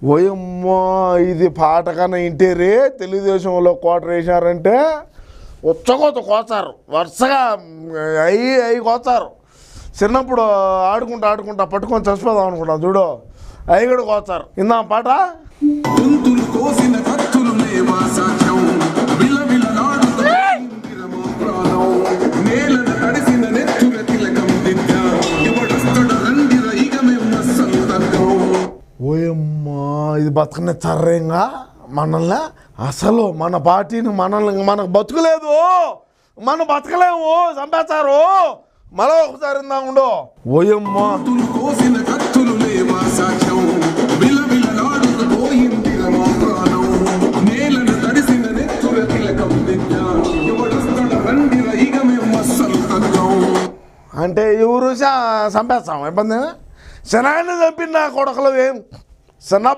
ఓయమ్మా, ఇది పాట కన్నా ఇంటేరే తెలుగుదేశంలో కోటర్ వేశారంటే ఉచ్చకోత కోస్తారు, వరుసగా అయి కోస్తారు. చిన్నప్పుడు ఆడుకుంటా పట్టుకొని చచ్చిపోదాం అనుకుంటాం చూడు, అవి కూడా కోస్తారు. ఇందాం పాట. ఓయమ్మా, ఇది బతకనిచ్చారేంగా మనల్ని. అసలు మన పార్టీని మనకు బతుకులేదు, మనం బతకలేము, చంపేస్తారు. మరో ఒకసారి ఇందా ఉండు. ఓయమ్మా, అంటే ఎవరు చంపేస్తాం, ఇబ్బంది. శనాన్ని చంపిన కొడకలు ఏం చిన్న